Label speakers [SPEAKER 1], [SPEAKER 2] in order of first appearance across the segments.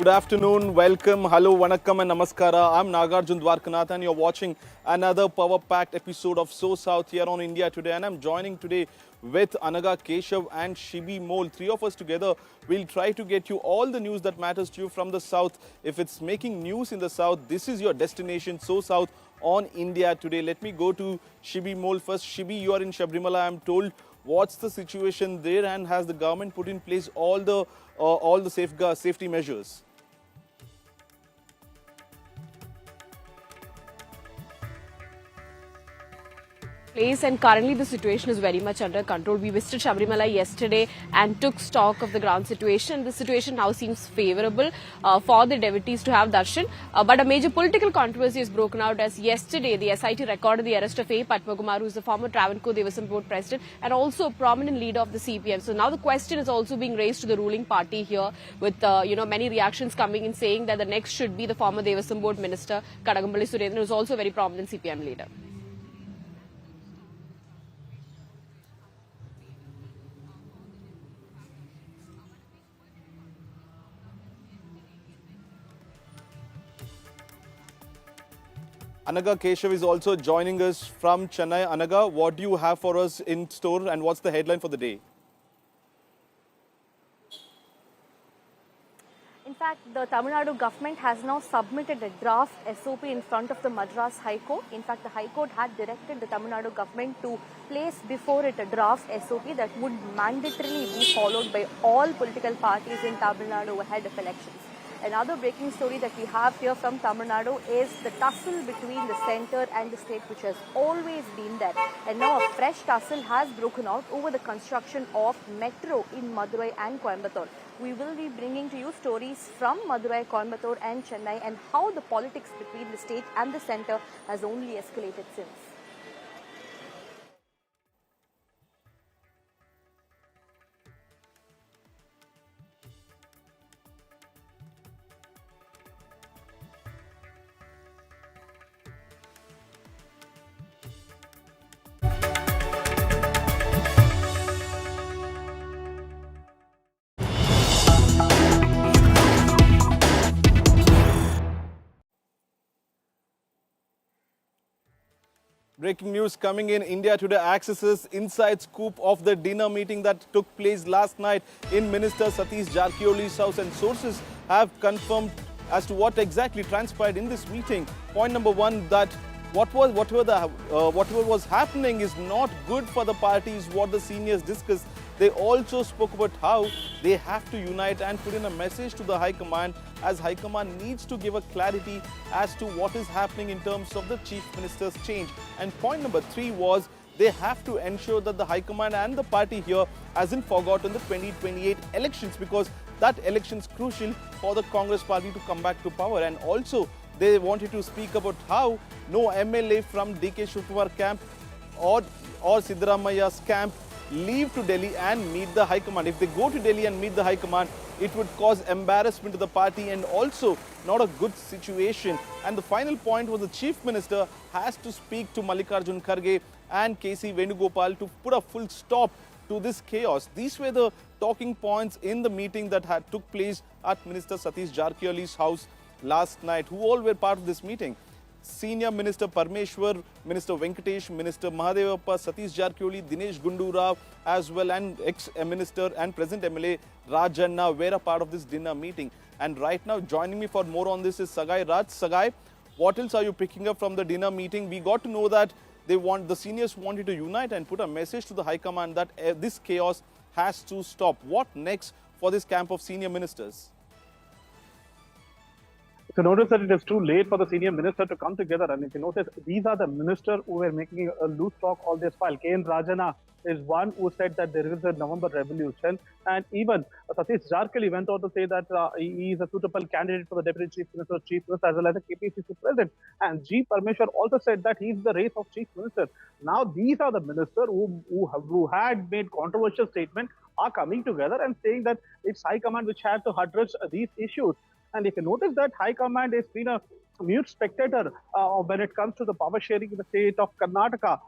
[SPEAKER 1] Good afternoon, welcome, hello, vanakkam and namaskara. I'm Nagarjun Dwarkanath and you're watching another power-packed episode of So South here on India Today. And I'm joining today with Anaga Keshav and Shibi Mole. Three of us together will try to get you all the news that matters to you from the South. If it's making news in the South, this is your destination, So South on India Today. Let me go to Shibi Mole first. Shibi, you are in Sabarimala, I'm told. What's the situation there, and has the government put in place all the safety measures?
[SPEAKER 2] And currently the situation is very much under control. We visited Sabarimala yesterday and took stock of the ground situation. The situation now seems favourable for the devotees to have darshan. But a major political controversy has broken out as yesterday the SIT recorded the arrest of Padmakumar, who is the former Travancore Devaswom Board president and also a prominent leader of the CPM. So now the question is also being raised to the ruling party here, with many reactions coming in saying that the next should be the former Devaswom Board minister Kadagambally Surendran, who is also a very prominent CPM leader.
[SPEAKER 1] Anaga Keshav is also joining us from Chennai. Anaga, what do you have for us in store and what's the headline for the day?
[SPEAKER 3] In fact, the Tamil Nadu government has now submitted a draft SOP in front of the Madras High Court. In fact, the High Court had directed the Tamil Nadu government to place before it a draft SOP that would mandatorily be followed by all political parties in Tamil Nadu ahead of elections. Another breaking story that we have here from Tamil Nadu is the tussle between the centre and the state, which has always been there. And now a fresh tussle has broken out over the construction of metro in Madurai and Coimbatore. We will be bringing to you stories from Madurai, Coimbatore and Chennai, and how the politics between the state and the centre has only escalated since.
[SPEAKER 1] Breaking news coming in. India Today accesses inside scoop of the dinner meeting that took place last night in Minister Satish Jarkioli's house, and sources have confirmed as to what exactly transpired in this meeting. Point number one, that whatever was happening is not good for the parties. What the seniors discussed. They also spoke about how they have to unite and put in a message to the High Command, as High Command needs to give a clarity as to what is happening in terms of the Chief Minister's change. And point number three was they have to ensure that the High Command and the party here hasn't forgotten the 2028 elections, because that election is crucial for the Congress party to come back to power. And also they wanted to speak about how no MLA from DK Shivakumar camp or Siddaramaiah's camp leave to Delhi and meet the High Command. If they go to Delhi and meet the High Command, it would cause embarrassment to the party and also not a good situation. And the final point was the Chief Minister has to speak to Mallikarjun Kharge and KC Venugopal to put a full stop to this chaos. These were the talking points in the meeting that had took place at Minister Satish Jarkioli's house last night. Who all were part of this meeting? Senior Minister Parmeshwar, Minister Venkatesh, Minister Mahadevappa, Satish Jarkioli, Dinesh Gundu Rao as well, and ex-minister and present MLA Rajanna were a part of this dinner meeting. And right now joining me for more on this is Sagai Raj. Sagai, what else are you picking up from the dinner meeting? We got to know that the seniors wanted to unite and put a message to the High Command that this chaos has to stop. What next for this camp of senior ministers?
[SPEAKER 4] So notice that it is too late for the senior minister to come together. And if you notice, these are the minister who were making a loose talk all this while. K.N. Rajana is one who said that there is a November revolution. And even Satish Jarkioli went on to say that he is a suitable candidate for the Deputy Chief Minister, as well as the KPCC President. And G. Parmeshwar also said that he is the race of Chief Minister. Now these are the ministers who had made controversial statements are coming together and saying that it's High Command which have to address these issues. And if you notice that High Command has been a mute spectator when it comes to the power sharing in the state of Karnataka.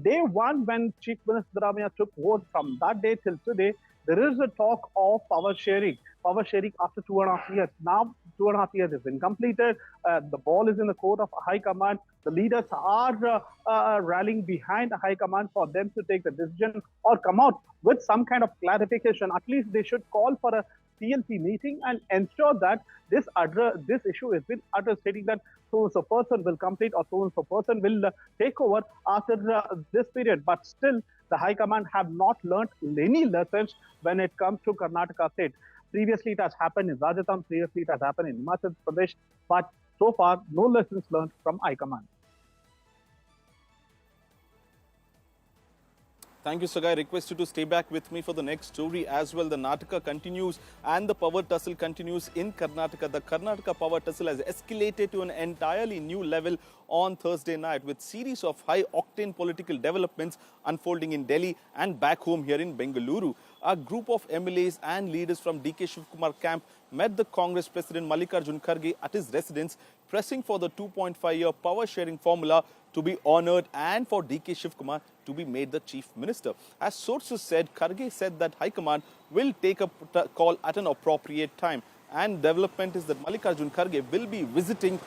[SPEAKER 4] Day one, when Chief Minister Siddaramaiah took vote, from that day till today, there is a talk of power sharing after 2.5 years. Now, 2.5 years has been completed. The ball is in the court of High Command. The leaders are rallying behind High Command for them to take the decision or come out with some kind of clarification. At least they should call for a CLC meeting and ensure that this issue has been addressed, stating that so person will complete or so person will take over after this period. But still, the High Command have not learned any lessons when it comes to Karnataka state. Previously, it has happened in Rajasthan. Previously, it has happened in Himachal Pradesh. But so far, no lessons learned from High Command.
[SPEAKER 1] Thank you, Sagai. I request you to stay back with me for the next story as well. The Nataka continues and the power tussle continues in Karnataka. The Karnataka power tussle has escalated to an entirely new level on Thursday night with series of high-octane political developments unfolding in Delhi and back home here in Bengaluru. A group of MLAs and leaders from DK Shivakumar camp met the Congress President Mallikarjun Kharge at his residence, pressing for the 2.5-year power-sharing formula to be honoured and for DK Shivakumar to be made the Chief Minister. As sources said, Kharge said that High Command will take a call at an appropriate time. And development is that Mallikarjun Kharge will be visiting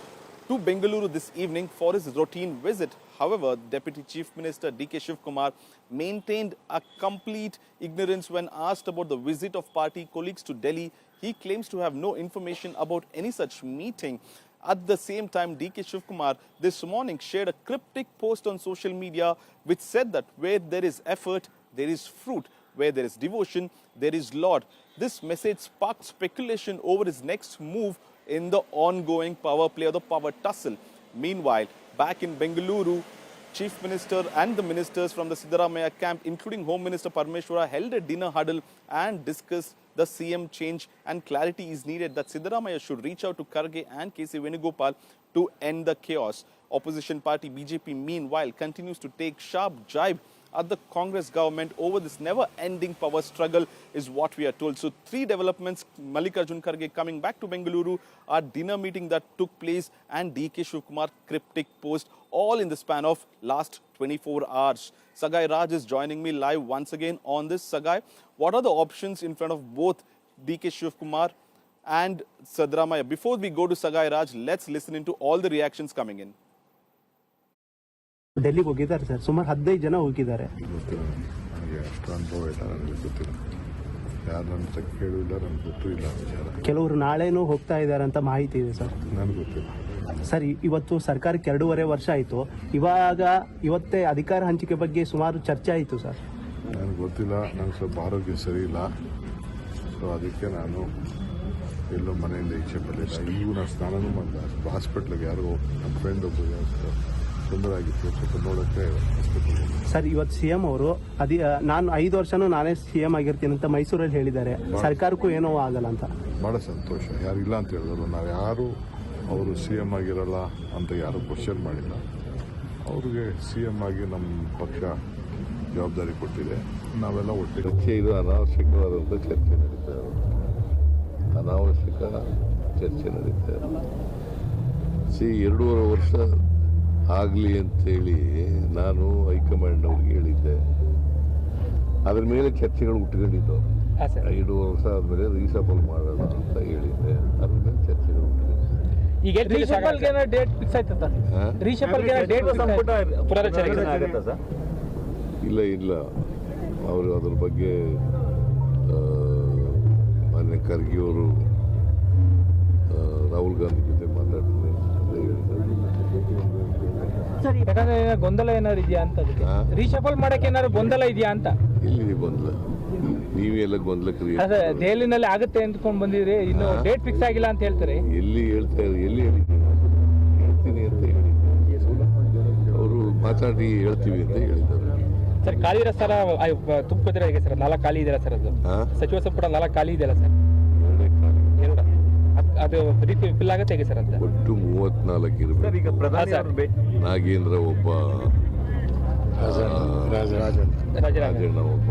[SPEAKER 1] to Bengaluru this evening for his routine visit. However, Deputy Chief Minister DK Shivakumar maintained a complete ignorance when asked about the visit of party colleagues to Delhi. He claims to have no information about any such meeting. At the same time, DK Shivakumar this morning shared a cryptic post on social media which said that where there is effort, there is fruit. Where there is devotion, there is Lord. This message sparked speculation over his next move in the ongoing power play or the power tussle. Meanwhile, back in Bengaluru, Chief Minister and the ministers from the Siddaramaiah camp, including Home Minister Parmeshwara, held a dinner huddle and discussed the CM change, and clarity is needed that Siddaramaiah should reach out to Kharge and KC Venugopal to end the chaos. Opposition party BJP, meanwhile, continues to take sharp jibe at the Congress government over this never-ending power struggle is what we are told. So 3 developments, Mallikarjun Kharge coming back to Bengaluru, our dinner meeting that took place and DK Shivakumar cryptic post, all in the span of last 24 hours. Sagai Raj is joining me live once again on this. Sagai, what are the options in front of both DK Shivakumar and Siddaramaiah? Before we go to Sagai Raj, let's listen into all the reactions coming in.
[SPEAKER 5] ಡೆಲ್ಲಿಗೆ ಹೋಗಿದ್ದಾರೆ sir, ಸುಮಾರು 15 ಜನ ಹೋಗಿದ್ದಾರೆ. ಕೆಲವರು ನಾಳೆನೂ ಹೋಗ್ತಾ ಇದ್ದಾರೆ ಅಂತ ಮಾಹಿತಿ ಇದೆ ಸರ್. ಸರ್, ಇವತ್ತು ಸರ್ಕಾರಕ್ಕೆ 2.5 ವರ್ಷ ಆಯಿತು. ಇವತ್ತೇ ಅಧಿಕಾರ ಹಂಚಿಕೆ ಬಗ್ಗೆ ಸುಮಾರು ಚರ್ಚೆ ಆಯಿತು ಸರ್.
[SPEAKER 6] ನನಗೆ ಗೊತ್ತಿಲ್ಲ, ನನಗೆ ಸ್ವಲ್ಪ ಆರೋಗ್ಯ ಸರಿ ಇಲ್ಲ, ಸೊ ಅದಕ್ಕೆ ನಾನು ಎಲ್ಲೋ ಮನೆಯಿಂದ ಈಚೆ ಬರಲಿಲ್ಲ. ಈಗೂ ನಾನು ಸ್ನಾನನೂ ಮಾಡಿದೆ. ಹಾಸ್ಪಿಟ್ಲಿಗೆ ಯಾರೋ ನಮ್ಮ ಫ್ರೆಂಡ್ ಒಬ್ಬರು ತೊಂದರೆ ಆಗಿತ್ತು, ಸ್ವಲ್ಪ ನೋಡೋಕ್ಕೆ
[SPEAKER 5] ಸರ್. ಇವತ್ತು CM ಅವರು ನಾನು 5 ವರ್ಷನೂ ನಾನೇ CM ಆಗಿರ್ತೀನಿ ಅಂತ ಮೈಸೂರಲ್ಲಿ ಹೇಳಿದ್ದಾರೆ. ಸರ್ಕಾರಕ್ಕೂ ಏನೋ ಆಗಲ್ಲ ಅಂತ. ಬಹಳ
[SPEAKER 6] ಸಂತೋಷ. ಯಾರಿಲ್ಲ ಅಂತ ಹೇಳಿದ್ರು. ನಾವು ಯಾರು ಅವರು CM ಆಗಿರಲ್ಲ ಅಂತ ಯಾರು ಕ್ವಶನ್ ಮಾಡಿಲ್ಲ. ಅವ್ರಿಗೆ CM ಆಗಿ ನಮ್ಮ ಪಕ್ಷ ಜವಾಬ್ದಾರಿ ಕೊಟ್ಟಿದೆ. ನಾವೆಲ್ಲ ಒಟ್ಟಿಗೆ ಚರ್ಚೆ, ಇದು ಅನಾವಶ್ಯಕವಾದಂಥ ಚರ್ಚೆ ನಡೀತಾ ಇದೆ. ಅನಾವಶ್ಯಕ ಚರ್ಚೆ ನಡೀತಾ ಇದೆ. 2.5 ವರ್ಷ ಆಗಲಿ ಅಂತೇಳಿ ನಾನು ಹೈಕಮಾಂಡ್ ಅವ್ರಿಗೆ ಹೇಳಿದ್ದೆ. ಅದ್ರ ಮೇಲೆ ಚರ್ಚೆಗಳು ಉಟ್ಕೊಂಡಿದ್ದು. 2 ವರ್ಷ ಆದಮೇಲೆ ರೀಸಫಲ್ ಮಾಡೋಣ ಅಂತ ಹೇಳಿದ್ದೆ. ಅದ್ರ ಮೇಲೆ ಚರ್ಚೆಗಳು
[SPEAKER 7] ಈಗ ಡೇಟ್ ಫಿಕ್ಸ್ ಆಯ್ತಾ?
[SPEAKER 6] ಇಲ್ಲ, ಅವರು ಅದ್ರ ಬಗ್ಗೆ ಮಾನ್ಯ ಖರ್ಗೆ ಅವರು ರಾಹುಲ್ ಗಾಂಧಿ ಜೊತೆ ಮಾತಾಡ್ತೀನಿ ಅಂತ ಹೇಳಿದ್ದಾರೆ.
[SPEAKER 7] ಯಾಕಂದ್ರೆ ಗೊಂದಲ ಏನಾದ್ರು ಇದೆಯಾ ಅಂತ, ರೀಶಫಲ್ ಮಾಡಕ್ಕೆ ಏನಾದ್ರು ಗೊಂದಲ ಇದೆಯಾ ಅಂತ.
[SPEAKER 6] ಎಲ್ಲಿ ಗೊಂದಲ? ನೀವೆಲ್ಲ ಗೊಂದಲ ಕ್ರಿಯೇಟ್
[SPEAKER 7] ದೆಹಲಿನಲ್ಲಿ ಆಗುತ್ತೆ ಅಂದ್ಕೊಂಡು ಬಂದಿದ್ರಿ, ಇನ್ನು ಡೇಟ್ ಫಿಕ್ಸ್ ಆಗಿಲ್ಲ ಅಂತ ಹೇಳ್ತಾರೆ.
[SPEAKER 6] ಎಲ್ಲಿ ಹೇಳ್ತಾ ಇದ್ದಾರೆ? ಎಲ್ಲಿ ಹೇಳ್ತೀನಿ ಅಂತ ಹೇಳಿ ಅವರು ಮಾತಾಡಿ ಹೇಳ್ತೀವಿ ಅಂತ ಹೇಳಿದ್ದಾರೆ.
[SPEAKER 7] ಸರ್, ಖಾಲಿ ಇರೋ ಸ್ಥಳ ತುಂಬಿದ್ರೆ ಹೇಗೆ ಸರ್? 4 ಖಾಲಿ ಇದೆಯಲ್ಲ ಸರ್? ಅದು ಸಚಿವ ಸಂಪುಟ 4 ಖಾಲಿ ಇದೆಯಲ್ಲ ಸರ್? ಅದು ರೀತಿ ಫಿಲ್ ಆಗುತ್ತೆ ಹೇಗೆ ಸರ್ ಅಂತ?
[SPEAKER 6] ಒಟ್ಟು 34 ಇರಬೇಕು.
[SPEAKER 7] ಈಗ ಪ್ರಧಾನಿ
[SPEAKER 6] ನಾಗೇಂದ್ರ ಒಬ್ಬ, ರಾಜಣ್ಣ ಒಬ್ಬ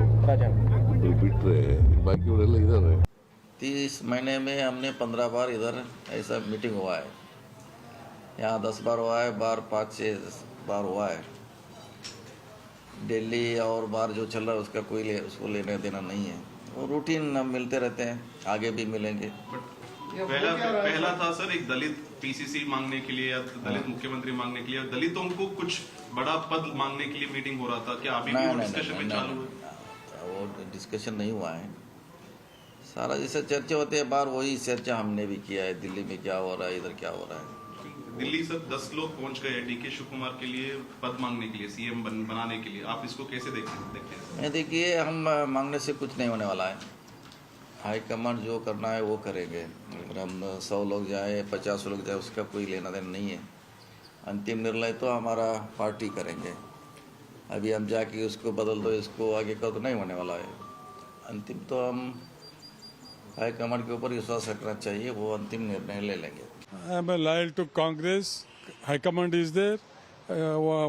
[SPEAKER 6] ಬಿಟ್ರೆ ಬಾಕಿಯವರೆಲ್ಲ ಇದ್ದಾರೆ.
[SPEAKER 8] 30 महीने में हमने 15 बार इधर ऐसा मीटिंग हुआ है. यहाँ 10 बार हुआ है, बार 5-6 बार हुआ है. दिल्ली और बाहर जो चल रहा है उसको लेने देना नहीं है. वो रूटीन हम मिलते रहते हैं, आगे भी मिलेंगे.
[SPEAKER 9] पहला था सर एक दलित पीसीसी मांगने के लिए या दलित मुख्यमंत्री मांगने के लिए, दलितों को कुछ बड़ा पद मांगने के लिए मीटिंग हो रहा था, क्या अभी भी वो डिस्कशन में चालू है?
[SPEAKER 8] वो डिस्कशन नहीं हुआ है। सारा जैसे चर्चा होती है बाहर वही चर्चा हमने भी किया है, दिल्ली में क्या हो रहा है, इधर क्या हो रहा है।
[SPEAKER 9] दिल्ली सर 10 लोग पहुंच गए डीके शिवकुमार के लिए पद मांगने के लिए, सीएम बनाने के लिए, आप इसको कैसे देखते हैं?
[SPEAKER 8] देखिए हम मांगने से कुछ नहीं होने वाला है, हाईकमांड जो करना है वो करेंगे। अगर हम 100 लोग जाए 50 लोग जाए उसका कोई लेना देना नहीं है। अंतिम निर्णय तो हमारा पार्टी करेंगे। अभी हम जाके उसको बदल दो इसको आगे कर तो नहीं होने वाला है। अंतिम तो हम हाईकमांड के ऊपर विश्वास रखना चाहिए, वो अंतिम निर्णय ले लेंगे।
[SPEAKER 10] I am loyal to Congress. High command is there.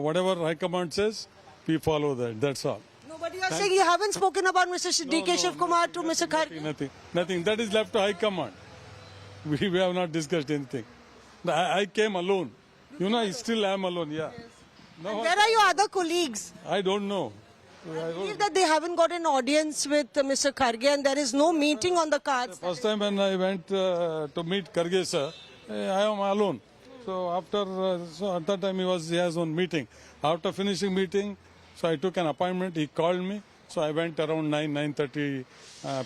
[SPEAKER 10] Whatever High command says, we follow that. That's all.
[SPEAKER 11] No, but you are saying you haven't spoken about Mr. DK Shivakumar to Mr. Kharge.
[SPEAKER 10] Nothing. That is left to High command. We have not discussed anything. I came alone. You know, I still am alone. Yeah. No,
[SPEAKER 11] Where are your other colleagues?
[SPEAKER 10] I don't know.
[SPEAKER 11] I believe that they haven't got an audience with Mr. Kharge and there is no meeting on the cards.
[SPEAKER 10] First time when I went to meet Kharge sir, I am alone. So after, so at that time he has one meeting. After finishing meeting, so I took an appointment. He called me. So I went around 9:30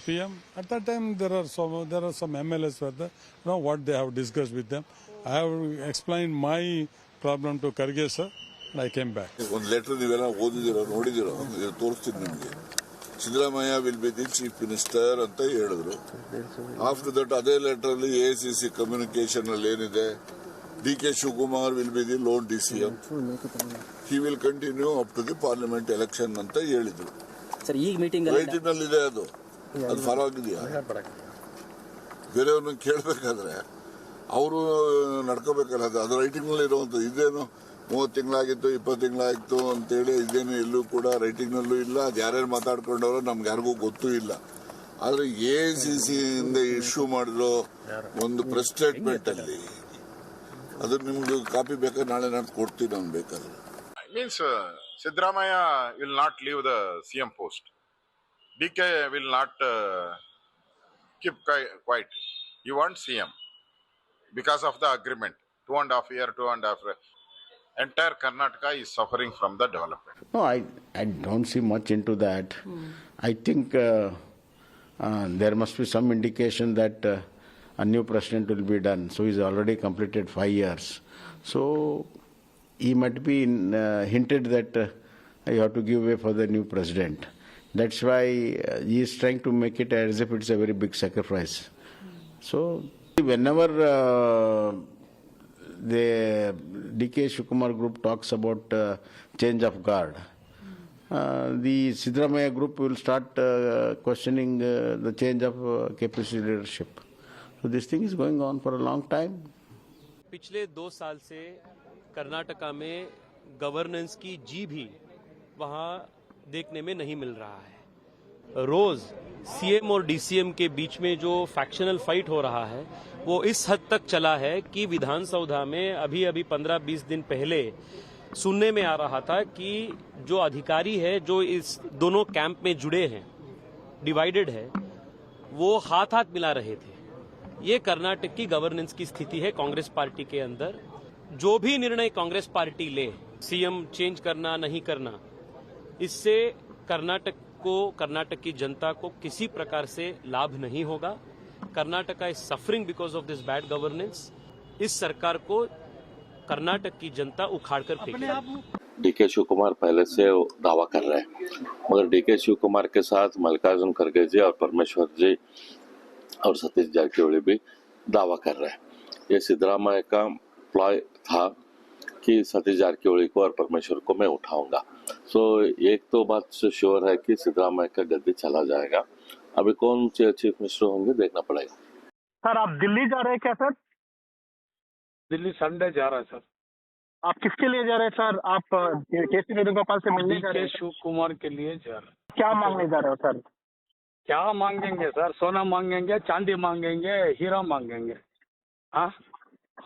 [SPEAKER 10] p.m. At that time there are some MLAs were there. You know what they have discussed with them. I have explained my problem to Kharge sir. And I came back.
[SPEAKER 6] ಒಂದು letter ನೀವೆಲ್ಲ ಓದಿದಿರೋ ನೋಡಿದಿರೋ ತೋರಿಸ್ತೀನಿ ನಿಮಗೆ. Siddaramaiah will be the chief minister ಅಂತ ಹೇಳಿದ್ರು. After that ಅದೇ letter ಅಲ್ಲಿ ACC ಕಮ್ಯುನಿಕೇಶನ್ ಅಲ್ಲಿ ಏನಿದೆ, DK Shivakumar will be the lone DCM. He will continue up to the parliament election ಅಂತ ಹೇಳಿದ್ರು.
[SPEAKER 12] ಸರ್ ಈಗ ಮೀಟಿಂಗ್
[SPEAKER 6] ರೈಟಿಂಗ್ ನಲ್ಲಿ ಇದೆ, ಅದು ಫಾಲೋ ಆಗಿದೆಯಾ? ಬೇರೆಯವ್ರನ್ನ ಕೇಳಬೇಕಾದ್ರೆ ಅವರು ನಡ್ಕೋಬೇಕಲ್ಲ, ಅದು ರೈಟಿಂಗ್ ನಲ್ಲಿ ಇರುವಂತದ್ದು. ಇದೇನು 30 ತಿಂಗಳಾಗಿತ್ತು 20 ತಿಂಗಳಾಗಿತ್ತು ಅಂತೇಳಿ ಇದೇನು ಎಲ್ಲೂ ಕೂಡ ರೈಟಿಂಗ್ ನಲ್ಲೂ ಇಲ್ಲ. ಅದು ಯಾರ್ಯಾರು ಮಾತಾಡ್ಕೊಂಡವರು ನಮ್ಗೆ ಯಾರಿಗೂ ಗೊತ್ತೂ ಇಲ್ಲ. ಆದ್ರೆ ACC ಇಂದ ಇಶ್ಯೂ ಮಾಡಿರೋ ಒಂದು ಪ್ರೆಸ್ ಸ್ಟೇಟ್ಮೆಂಟ್ ಅಲ್ಲಿ ಅದು ನಿಮ್ಗೆ ಕಾಪಿ ಬೇಕಾದ್ರೆ ನಾಳೆ ನಾನು ಕೊಡ್ತೀನಿ ನಾನು ಬೇಕಾದ್ರೆ.
[SPEAKER 13] Means Siddaramaiah will not leave the CM post. DK will not keep quiet. He wants CM because of the agreement. 2.5 years. Entire Karnataka is suffering from the development.
[SPEAKER 14] No, I don't see much into that. I think there must be some indication that a new president will be done. So he's already completed 5 years. So he might be hinted that you have to give way for the new president. That's why he is trying to make it as if it's a very big sacrifice. So whenever the DK Shivakumar group talks about change of guard, the Siddaramaiah group will start questioning the change of KPC leadership. So this thing is going on for a long time.
[SPEAKER 15] पिछले 2 साल से कर्नाटका में governance की जी भी वहां देखने में नहीं मिल रहा है। रोज CM और DCM के बीच में जो फैक्शनल फाइट हो रहा है वो इस हद तक चला है कि विधानसभा में अभी 15-20 दिन पहले सुनने में आ रहा था कि जो अधिकारी है जो इस दोनों कैंप में जुड़े हैं, डिवाइडेड है, वो हाथ मिला रहे थे। ये कर्नाटक की गवर्नेंस की स्थिति है कांग्रेस पार्टी के अंदर। जो भी निर्णय कांग्रेस पार्टी ले, CM चेंज करना नहीं करना, इससे कर्नाटक की जनता को किसी प्रकार से लाभ नहीं होगा। Karnataka is suffering because of this bad governance. इस सरकार को कर्नाटक की जनता उखाड़ कर फेंकेगी।
[SPEAKER 16] DK शिवकुमार पहले से दावा कर रहे हैं, मगर DK शिवकुमार के साथ मल्लिकार्जुन खड़गे जी और परमेश्वर जी और सतीश जारकिहोली भी दावा कर रहे हैं। ये सिद्धरामैया का प्लॉय था कि सतीश जारकिहोली को और परमेश्वर को मैं उठाऊंगा। सो एक तो बात श्योर है कि सिद्धरामैया का गद्दी चला जाएगा। अभी कौन से चीफ मिनिस्टर होंगे देखना पड़ेगा।
[SPEAKER 4] सर आप दिल्ली जा रहे हैं क्या सर?
[SPEAKER 7] दिल्ली संडे जा रहा है सर।
[SPEAKER 4] आप किसके लिए जा रहे हैं सर? आप KC वेणुगोपाल से मिलने जा रहे हैं?
[SPEAKER 7] शिवकुमार के लिए जा रहे हैं।
[SPEAKER 4] क्या मांगने जा रहे हो सर?
[SPEAKER 7] क्या मांगेंगे सर? सोना मांगेंगे, चांदी मांगेंगे, हीरा मांगेंगे। हाँ,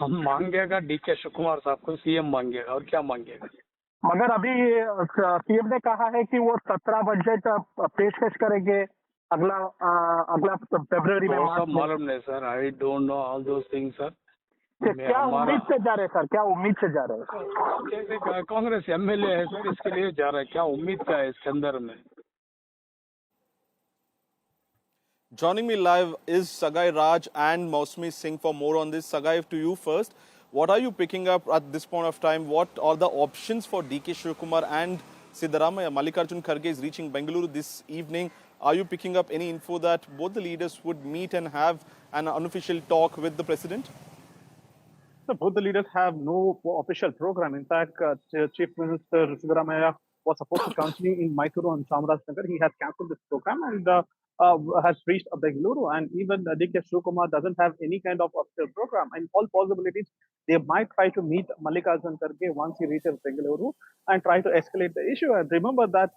[SPEAKER 7] हम मांगेगा DK शिवकुमार साहब को CM मांगेगा, और क्या मांगेगा?
[SPEAKER 4] मगर अभी CM ने कहा है कि वो 17 बजट पेशकश करेंगे अगला फरवरी में
[SPEAKER 7] वो
[SPEAKER 4] मार्च
[SPEAKER 7] सब
[SPEAKER 4] में
[SPEAKER 7] मालूम नहीं sir, I don't know all those things sir.
[SPEAKER 4] क्या उम्मीद से जा रहे हैं सर, क्या उम्मीद से जा रहे हैं?
[SPEAKER 7] कैसे कांग्रेस एमएलए है सर, इसके लिए जा रहा है, क्या उम्मीद क्या है इसके अंदर में?
[SPEAKER 1] Joining me live is Sagai Raj and Mausmi Singh for more on this. Sagai, to you first. What are you picking up at this point of time? What are the options for DK Shivakumar and Siddaramaiah? Mallikarjun Kharge is reaching Bengaluru this evening. Are you picking up any info that both the leaders would meet and have an unofficial talk with the president?
[SPEAKER 4] So both the leaders have no official program. In fact, Chief Minister Siddaramaiah was supposed to continue in Mysuru and Chamarajanagar. He has cancelled this program and has reached Bengaluru. And even DK Shivakumar doesn't have any kind of official program. In all possibilities, they might try to meet Mallikarjun Kharge once he reaches Bengaluru and try to escalate the issue. And remember that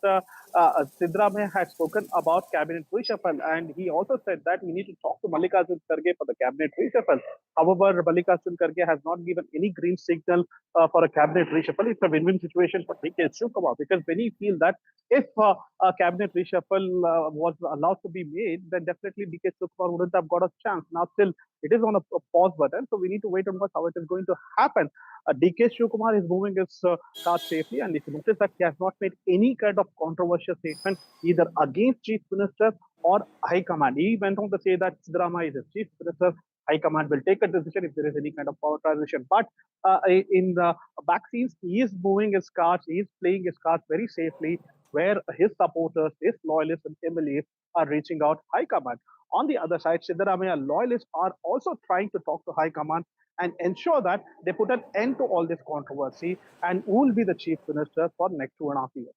[SPEAKER 4] Siddaramaiah had spoken about cabinet reshuffle, and he also said that we need to talk to Mallikarjun Kharge for the cabinet reshuffle. However, Mallikarjun Kharge has not given any green signal for a cabinet reshuffle. It's a win-win situation for DK Shivakumar because many feel that if a cabinet reshuffle was allowed to be made, then definitely DK Shivakumar wouldn't have got a chance. Now, still, it is on a pause button, so we need to wait and watch how it is going to happen. DK Shivakumar is moving his card safely, and if you notice that he has not made any kind of controversial statement either against Chief Minister or High Command. He went on to say that Siddaramaiah is a Chief Minister. High Command will take a decision if there is any kind of power transition. But in the back scenes, he is moving his cards, he is playing his cards very safely, where his supporters, his loyalists and MLAs are reaching out High Command. On the other side, Siddaramaiah loyalists are also trying to talk to High Command and ensure that they put an end to all this controversy and who will be the chief minister for next 2.5 years.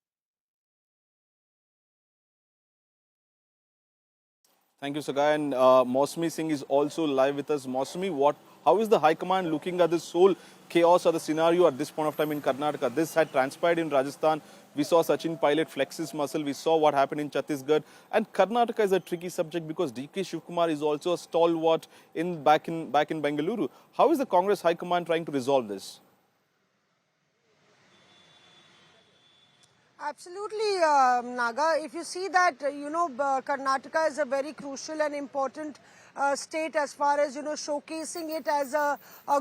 [SPEAKER 1] Thank you, Sagai. And Mausmi Singh is also live with us. Mausmi, how is the High Command looking at this whole chaos or the scenario at this point of time in Karnataka? This had transpired in Rajasthan. We saw Sachin Pilot flex his muscle. We saw what happened in Chhattisgarh. And Karnataka is a tricky subject because DK Shivakumar is also a stalwart back in Bengaluru. How is the Congress High Command trying to resolve this?
[SPEAKER 11] Absolutely, Naga. If you see that, Karnataka is a very crucial and important state as far as, showcasing it as a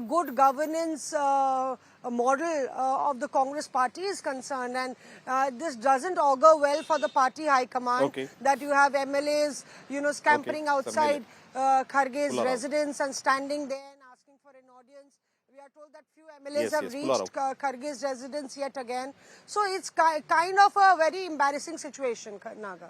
[SPEAKER 11] good governance model of the Congress party is concerned. And this doesn't augur well for the party high command that you have MLAs, scampering outside Kharge's residence and standing there and asking for an audience. We are told that few MLAs have reached Kharge's residence yet again. So it's kind of a very embarrassing situation, Naga.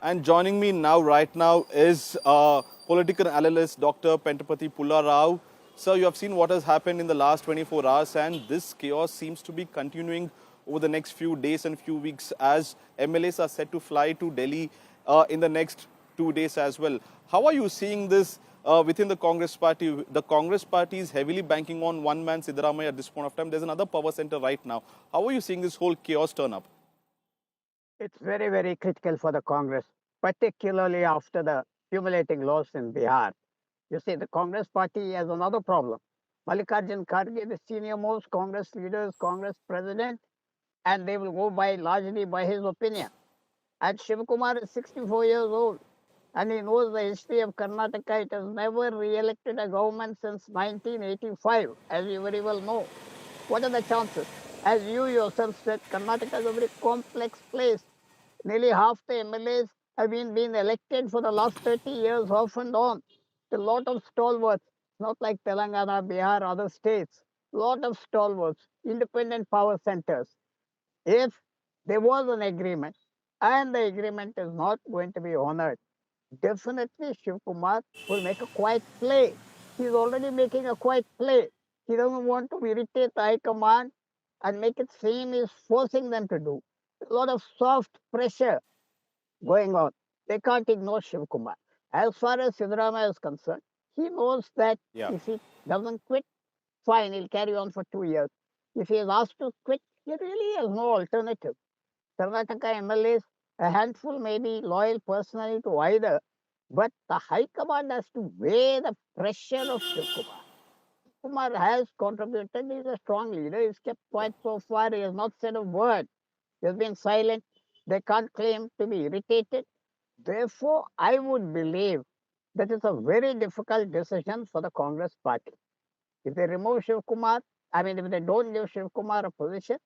[SPEAKER 1] And joining me right now is political analyst Dr. Pentapati Pulla Rao. Sir, you have seen what has happened in the last 24 hours, and this chaos seems to be continuing over the next few days and few weeks as MLAs are set to fly to Delhi in the next 2 days as well. How are you seeing this within the Congress party? The Congress party is heavily banking on one man, Siddaramaiah, at this point of time. There's another power center right now. How are you seeing this whole chaos turn up?
[SPEAKER 12] It's very, very critical for the Congress, particularly after the accumulating loss in Bihar. You see, the Congress party has another problem. Mallikarjun Kharge, the senior most Congress leaders, Congress president, and they will go largely by his opinion. And Shivakumar is 64 years old, and he knows the history of Karnataka. It has never re-elected a government since 1985, as you very well know. What are the chances? As you yourself said, Karnataka is a very complex place. Nearly half the MLAs have been elected for the last 30 years, off and on. A lot of stalwarts, not like Telangana, Bihar, other states. A lot of stalwarts, independent power centers. If there was an agreement and the agreement is not going to be honored, definitely Shivakumar will make a quiet play. He's already making a quiet play. He doesn't want to irritate the High Command and make it seem he's forcing them to do. A lot of soft pressure going on. They can't ignore Shivakumar. As far as Siddaramaiah is concerned, he knows that if he doesn't quit, fine, he'll carry on for 2 years. If he is asked to quit, he really has no alternative. Karnataka MLAs, a handful may be loyal personally to either, but the High Command has to weigh the pressure of Shivakumar. Shivakumar has contributed. He is a strong leader. He's kept quiet so far. He has not said a word. He has been silent. They can't claim to be irritated. Therefore, I would believe that it's a very difficult decision for the Congress party. If they remove Shivakumar, if they don't give Shivakumar a position,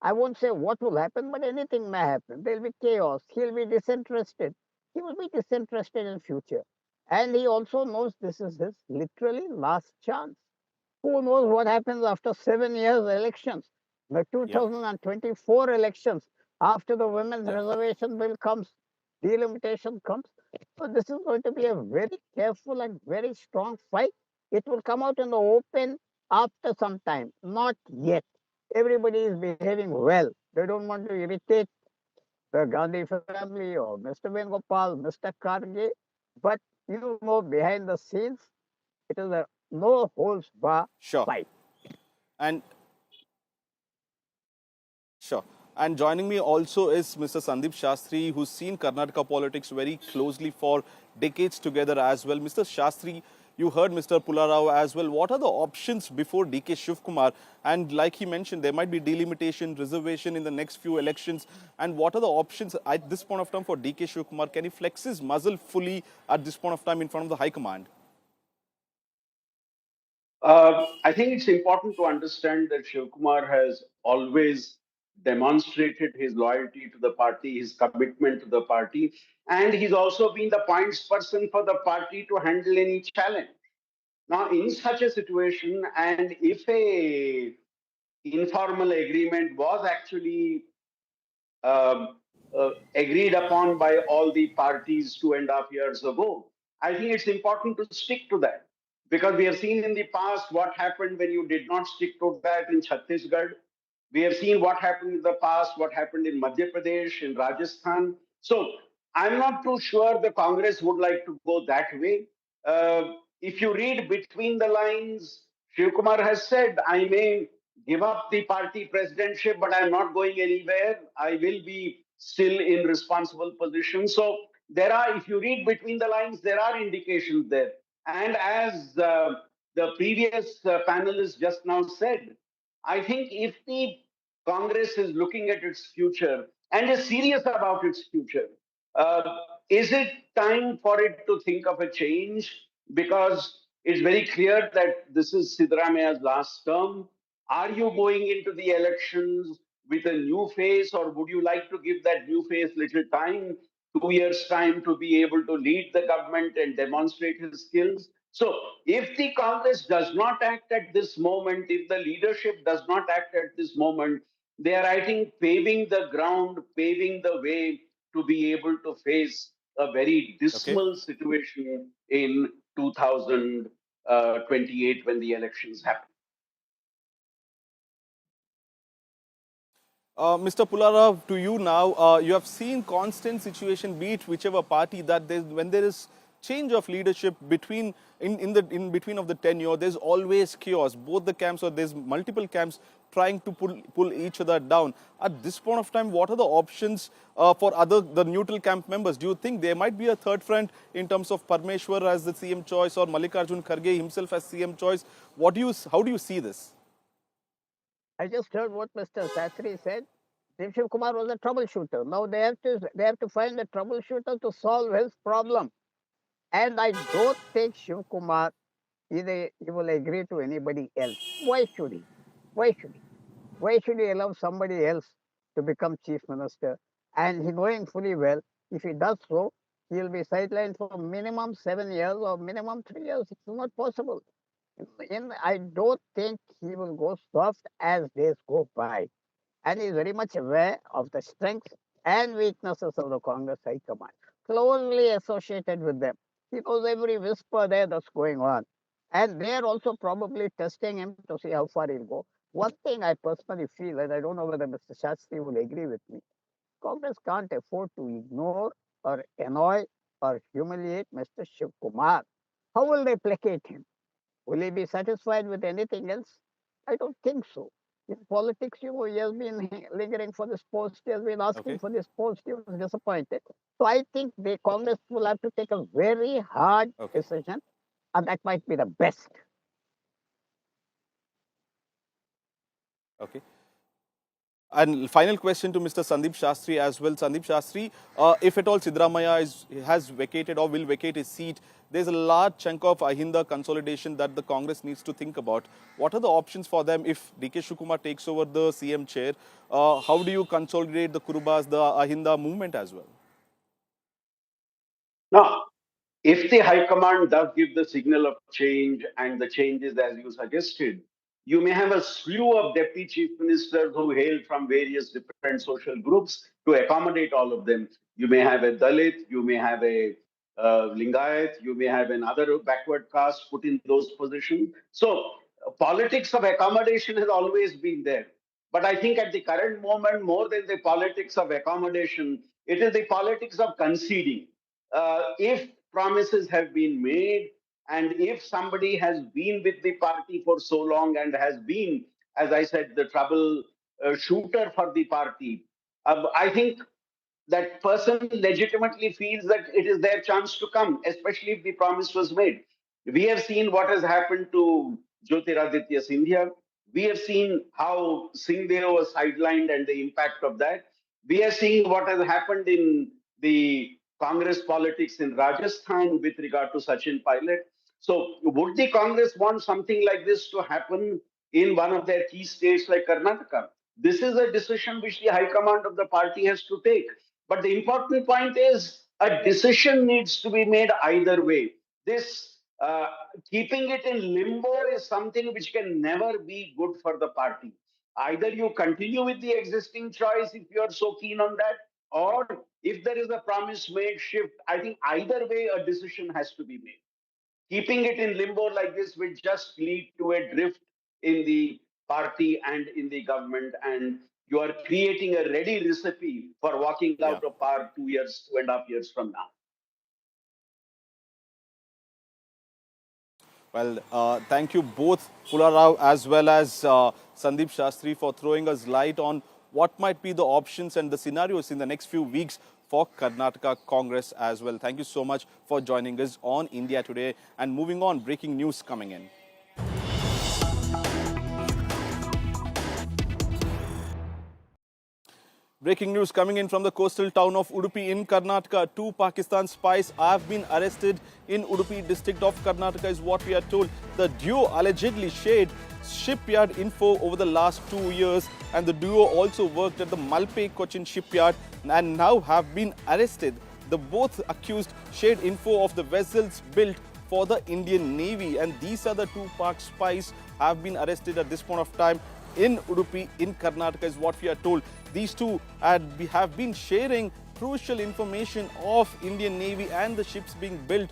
[SPEAKER 12] I won't say what will happen, but anything may happen. There will be chaos. He'll be disinterested. He will be disinterested in future. And he also knows this is his literally last chance. Who knows what happens after 7 years elections? The 2024 elections, after the women's reservation bill comes, delimitation comes. So this is going to be a very careful and very strong fight. It will come out in the open after some time, not yet. Everybody is behaving well. They don't want to irritate the Gandhi family or Mr. Venugopal, Mr. Karge. But behind the scenes, it is a no holds bar fight.
[SPEAKER 1] And sure. And joining me also is Mr. Sandeep Shastri, who's seen Karnataka politics very closely for decades together as well. Mr. Shastri, you heard Mr. Pularao as well. What are the options before DK Shivakumar? And like he mentioned, there might be delimitation, reservation in the next few elections. And what are the options at this point of time for DK Shivakumar? Can he flex his muzzle fully at this point of time in front of the High Command?
[SPEAKER 17] I think it's important to understand that Shivakumar has always demonstrated his loyalty to the party, his commitment to the party, and he's also been the points person for the party to handle any challenge. Now, in such a situation, and if a informal agreement was actually agreed upon by all the parties 2.5 years ago, I think it's important to stick to that. Because we have seen in the past what happened when you did not stick to that in Chhattisgarh. We have seen what happened in the past, what happened in Madhya Pradesh, in Rajasthan. So I'm not too sure the Congress would like to go that way. If you read between the lines, Shivakumar has said, I may give up the party presidentship, but I'm not going anywhere. I will be still in responsible position. So there are, if you read between the lines, there are indications there. And as the previous panelist just now said, I think if the Congress is looking at its future and is serious about its future, uh, is it time for it to think of a change? Because it's very clear that this is Siddaramaiah's last term. Are you going into the elections with a new face, or would you like to give that new face little time, 2 years' time, to be able to lead the government and demonstrate his skills? So, if the Congress does not act at this moment, if the leadership does not act at this moment, they are, I think, paving the ground, paving the way to be able to face a very dismal situation in 2028 when the elections happen.
[SPEAKER 1] Mr. Pulara, to you now, you have seen constant situation, be it whichever party, that when there is change of leadership between in between of the tenure, there's always chaos. Both the camps, or there's multiple camps trying to pull each other down. At this point of time, what are the options for the neutral camp members? Do you think there might be a third front in terms of Parmeshwar as the CM choice, or Mallikarjun Kharge himself as CM choice? How do you see this?
[SPEAKER 12] I just heard what Mr. Sastry said. Shivakumar was a troubleshooter. Now they have to find a troubleshooter to solve his problem. And I don't think Shivakumar he will agree to anybody else. Why should he? Why should he? Why should he allow somebody else to become chief minister? And he knowing fully well, if he does so, he'll be sidelined for minimum 7 years or minimum 3 years. It's not possible. I don't think he will go soft as days go by. And he's very much aware of the strengths and weaknesses of the Congress High Command, closely associated with them. He knows every whisper there that's going on. And they're also probably testing him to see how far he'll go. One thing I personally feel, and I don't know whether Mr. Shastri will agree with me, Congress can't afford to ignore or annoy or humiliate Mr. Shivakumar. How will they placate him? Will he be satisfied with anything else? I don't think so. In politics, he has been lingering for this post, he has been asking for this post, he was disappointed. So I think the Congress will have to take a very hard decision, and that might be the best.
[SPEAKER 1] Okay. And final question to Mr. Sandeep Shastri as well. Sandeep Shastri, if at all Siddaramaiah has vacated or will vacate his seat, there's a large chunk of Ahinda consolidation that the Congress needs to think about. What are the options for them if DK Shivakumar takes over the CM chair? How do you consolidate the Kurubas, the Ahinda movement as well?
[SPEAKER 17] Now, if the High Command does give the signal of change and the changes as you suggested, you may have a slew of deputy chief ministers who hail from various different social groups to accommodate all of them. You may have a Dalit, you may have a Lingayat, you may have another backward caste put in those positions. So, politics of accommodation has always been there. But I think at the current moment, more than the politics of accommodation, it is the politics of conceding. If promises have been made, and if somebody has been with the party for so long and has been, as I said, the trouble shooter for the party, I think that person legitimately feels that it is their chance to come, especially if the promise was made. We have seen what has happened to Jyotiraditya Scindia. We have seen how Singhdeo was sidelined and the impact of that. We are seeing what has happened in the Congress politics in Rajasthan with regard to Sachin Pilot. So, would the Congress want something like this to happen in one of their key states like Karnataka? This is a decision which the High Command of the party has to take. But the important point is a decision needs to be made either way. This keeping it in limbo is something which can never be good for the party. Either you continue with the existing choice if you are so keen on that, or if there is a promise made shift, I think either way a decision has to be made. Keeping it in limbo like this will just lead to a drift in the party and in the government, and you are creating a ready recipe for walking out of power 2 years, 2.5 years from now.
[SPEAKER 1] Well, thank you both, Pula Rao as well as Sandeep Shastri, for throwing us light on what might be the options and the scenarios in the next few weeks for Karnataka Congress as well. Thank you so much for joining us on India Today. And moving on, breaking news coming in. Breaking news coming in from the coastal town of Udupi in Karnataka. 2 Pakistan spies have been arrested in Udupi district of Karnataka is what we are told. The duo allegedly shared shipyard info over the last 2 years, and the duo also worked at the Malpe Cochin shipyard and now have been arrested. The both accused shared info of the vessels built for the Indian Navy, and these are the 2 Pak spies have been arrested at this point of time in Udupi in Karnataka is what we are told. These two have been sharing crucial information of Indian Navy and the ships being built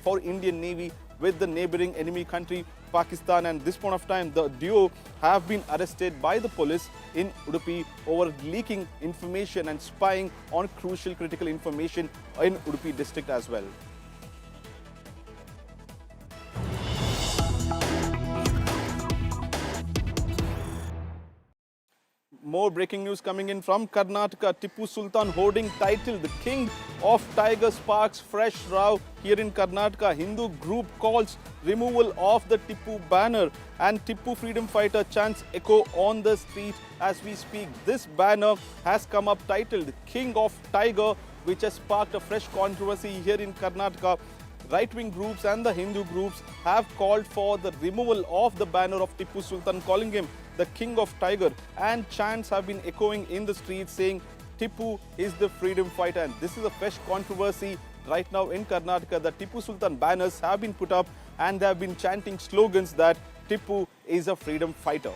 [SPEAKER 1] for Indian Navy with the neighboring enemy country Pakistan, and this point of time the duo have been arrested by the police in Udupi over leaking information and spying on crucial critical information in Udupi district as well. More breaking news coming in from Karnataka. Tipu Sultan holding title the King of Tiger sparks fresh row here in Karnataka. Hindu group calls removal of the Tipu banner, and Tipu freedom fighter chants echo on the street as we speak. This banner has come up titled King of Tiger, which has sparked a fresh controversy here in Karnataka. Right-wing groups and the Hindu groups have called for the removal of the banner of Tipu Sultan, calling him the King of Tiger, and chants have been echoing in the streets saying Tipu is the freedom fighter. And this is a fresh controversy right now in Karnataka. The Tipu Sultan banners have been put up and they have been chanting slogans that Tipu is a freedom fighter.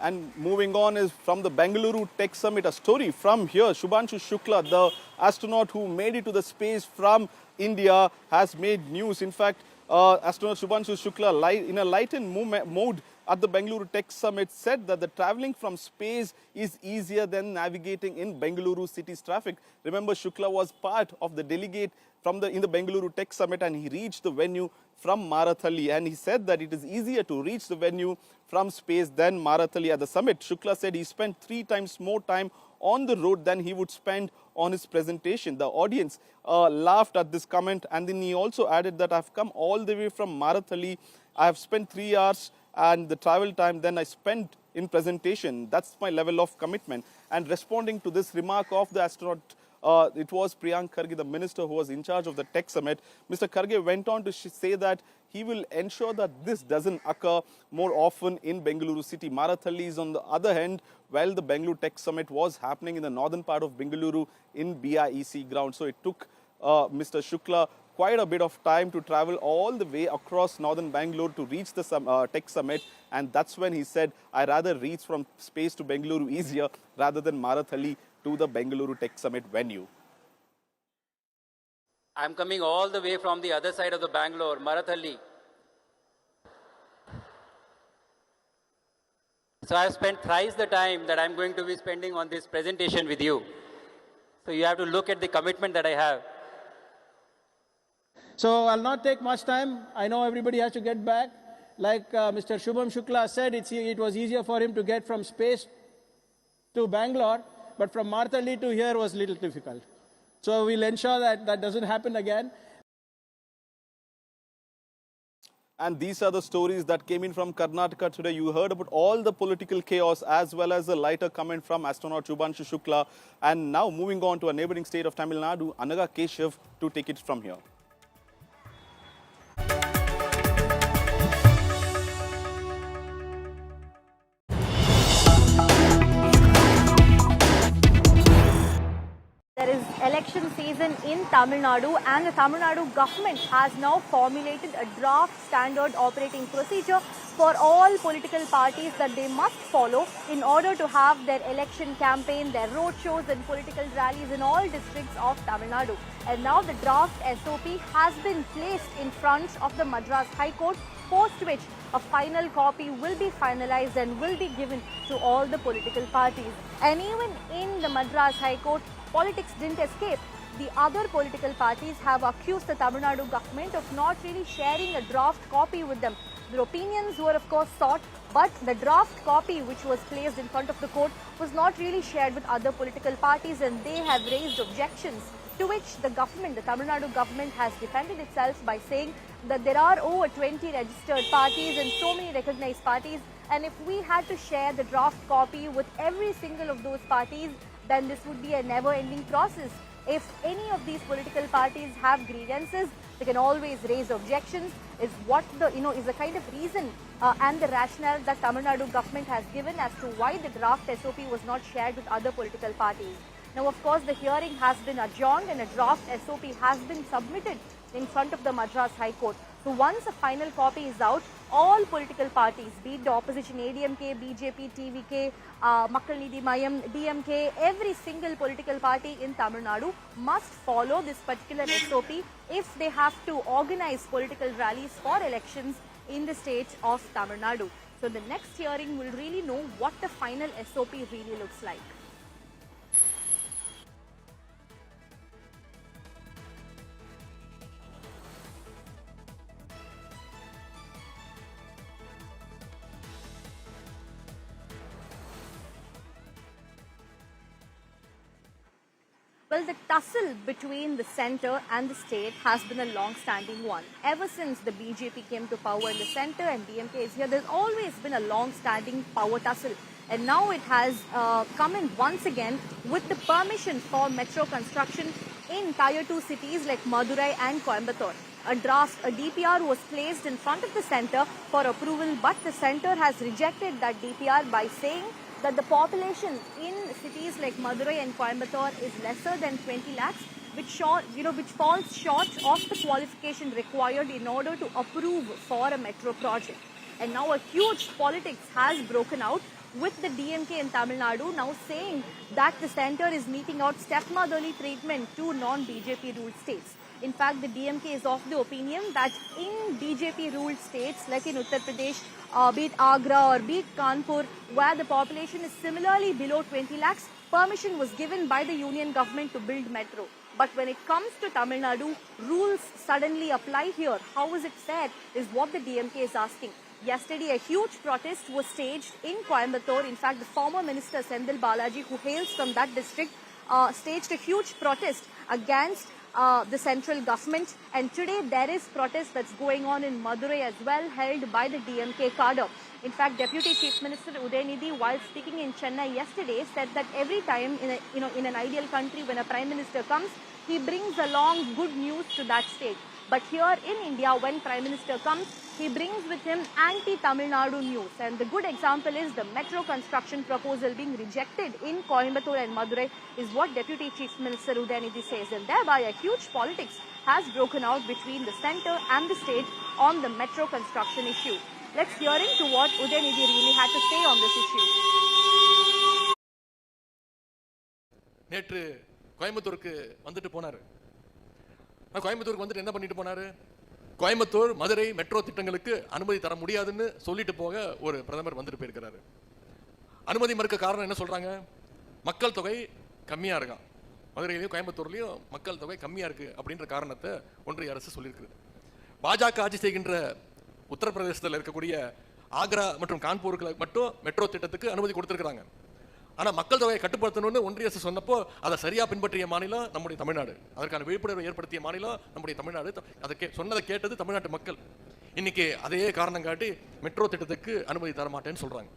[SPEAKER 1] And moving on is from the Bengaluru Tech Summit, a story from here. Shubhanshu Shukla, the astronaut who made it to the space from India, has made news. In fact, astronaut Shubhanshu Shukla, in a lightened mode at the Bengaluru Tech Summit, said that the traveling from space is easier than navigating in Bengaluru city's traffic. Remember, Shukla was part of the delegate in the Bengaluru Tech Summit, and he reached the venue from Marathalli, and he said that it is easier to reach the venue from space than Marathalli at the summit. Shukla said he spent 3 times more time on the road than he would spend on his presentation. The audience laughed at this comment, and then he also added that I've come all the way from Marathali. I have spent 3 hours and the travel time then I spent in presentation. That's my level of commitment. And responding to this remark of the astronaut, it was Priyank Kharge, the minister who was in charge of the tech summit. Mr. Kharge went on to say that he will ensure that this doesn't occur more often in Bengaluru city. Marathali is on the other hand, while the Bengaluru Tech Summit was happening in the northern part of Bengaluru in BIEC ground. So it took Mr. Shukla quite a bit of time to travel all the way across northern Bangalore to reach the tech summit. And that's when he said, I rather reach from space to Bengaluru easier rather than Marathali to the Bengaluru Tech Summit venue.
[SPEAKER 18] I'm coming all the way from the other side of the Bangalore, Marathali. So I've spent thrice the time that I'm going to be spending on this presentation with you. So you have to look at the commitment that I have.
[SPEAKER 19] So I'll not take much time. I know everybody has to get back. Like Mr. Shubham Shukla said, it was easier for him to get from space to Bangalore, but from Marathali to here was a little difficult. So we'll ensure that that doesn't happen again.
[SPEAKER 1] And these are the stories that came in from Karnataka today. You heard about all the political chaos as well as a lighter comment from astronaut Shubhanshu Shukla. And now moving on to a neighboring state of Tamil Nadu, Anaga Keshav to take it from here.
[SPEAKER 3] There is election season in Tamil Nadu, and the Tamil Nadu government has now formulated a draft standard operating procedure for all political parties that they must follow in order to have their election campaign, their road shows and political rallies in all districts of Tamil Nadu. And now the draft SOP has been placed in front of the Madras High Court, post which a final copy will be finalized and will be given to all the political parties. And even in the Madras High Court, politics didn't escape. The other political parties have accused the Tamil Nadu government of not really sharing a draft copy with them. Their opinions were of course sought, but the draft copy which was placed in front of the court was not really shared with other political parties, and they have raised objections, to which the government, the Tamil Nadu government, has defended itself by saying that there are over 20 registered parties and so many recognized parties, and if we had to share the draft copy with every single of those parties, then this would be a never-ending process. If any of these political parties have grievances, they can always raise objections, is what the, is the kind of reason and the rationale that Tamil Nadu government has given as to why the draft SOP was not shared with other political parties. Now, of course, the hearing has been adjourned and a draft SOP has been submitted in front of the Madras High Court. So once a final copy is out, all political parties, be it the opposition ADMK, BJP, TVK, Makkal Needhi Mayam, DMK, every single political party in Tamil Nadu must follow this particular SOP if they have to organize political rallies for elections in the state of Tamil Nadu. So the next hearing will really know what the final SOP really looks like. Well, the tussle between the centre and the state has been a long-standing one. Ever since the BJP came to power in the centre and DMK is here, there's always been a long-standing power tussle. And now it has come in once again with the permission for metro construction in Tier 2 cities like Madurai and Coimbatore. A draft, a DPR was placed in front of the centre for approval, but the centre has rejected that DPR by saying that the population in cities like Madurai and Coimbatore is lesser than 20 lakhs, which falls short of the qualification required in order to approve for a metro project. And now a huge politics has broken out with the DMK in Tamil Nadu now saying that the centre is meting out stepmotherly treatment to non-BJP ruled states. In fact, the DMK is of the opinion that in BJP ruled states like in Uttar Pradesh, be it Agra or be it Kanpur, where the population is similarly below 20 lakhs, permission was given by the union government to build metro. But when it comes to Tamil Nadu, rules suddenly apply here. How is it fair is what the DMK is asking. Yesterday, a huge protest was staged in Coimbatore. In fact, the former minister Sendil Balaji, who hails from that district, staged a huge protest against the central government. And today, there is protest that's going on in Madurai as well, held by the DMK cadre. In fact, Deputy Chief Minister Udayanidhi, while speaking in Chennai yesterday, said that every time in an ideal country, when a Prime Minister comes, he brings along good news to that state. But here in India, when Prime Minister comes, he brings with him anti-Tamil Nadu news. And the good example is the metro construction proposal being rejected in Coimbatore and Madurai is what Deputy Chief Minister Udayanidhi says. And thereby a huge politics has broken out between the centre and the state on the metro construction issue. Let's hear into what Udayanidhi really had to say on this issue.
[SPEAKER 20] நேற்று கோயம்புத்தூருக்கு வந்துட்டு போனார். கோயம்புத்தூருக்கு வந்துட்டு என்ன பண்ணிட்டு போனார்? Coimbatore Madurai metro திட்டங்களுக்கு அனுமதி தர முடியாதுன்னு சொல்லிட்டு போக ஒரு பிரதமர் வந்துட்டு போயிருக்கிறாரு. அனுமதி மறுக்க காரணம் என்ன சொல்றாங்க? மக்கள் தொகை கம்மியா இருக்கான். மதுரையிலையும் கோயம்புத்தூர்லையும் மக்கள் தொகை கம்மியா இருக்கு அப்படின்ற காரணத்தை ஒன்றிய அரசு சொல்லியிருக்கிறது. பாஜக ஆட்சி செய்கின்ற உத்தரப்பிரதேசத்தில் இருக்கக்கூடிய ஆக்ரா மற்றும் கான்பூருக்கு மட்டும் மெட்ரோ திட்டத்துக்கு அனுமதி கொடுத்திருக்கிறாங்க. ஆனால் மக்கள் தொகையை கட்டுப்படுத்தணும்னு ஒன்றிய அரசு சொன்னப்போ அதை சரியாக பின்பற்றிய மாநிலம் நம்முடைய தமிழ்நாடு. அதற்கான விழிப்புணர்வு ஏற்படுத்திய மாநிலம் நம்முடைய தமிழ்நாடு. அதை சொன்னதை கேட்டது தமிழ்நாட்டு மக்கள். இன்னைக்கு அதையே காரணம் காட்டி மெட்ரோ திட்டத்துக்கு அனுமதி தர மாட்டேன்னு சொல்றாங்க.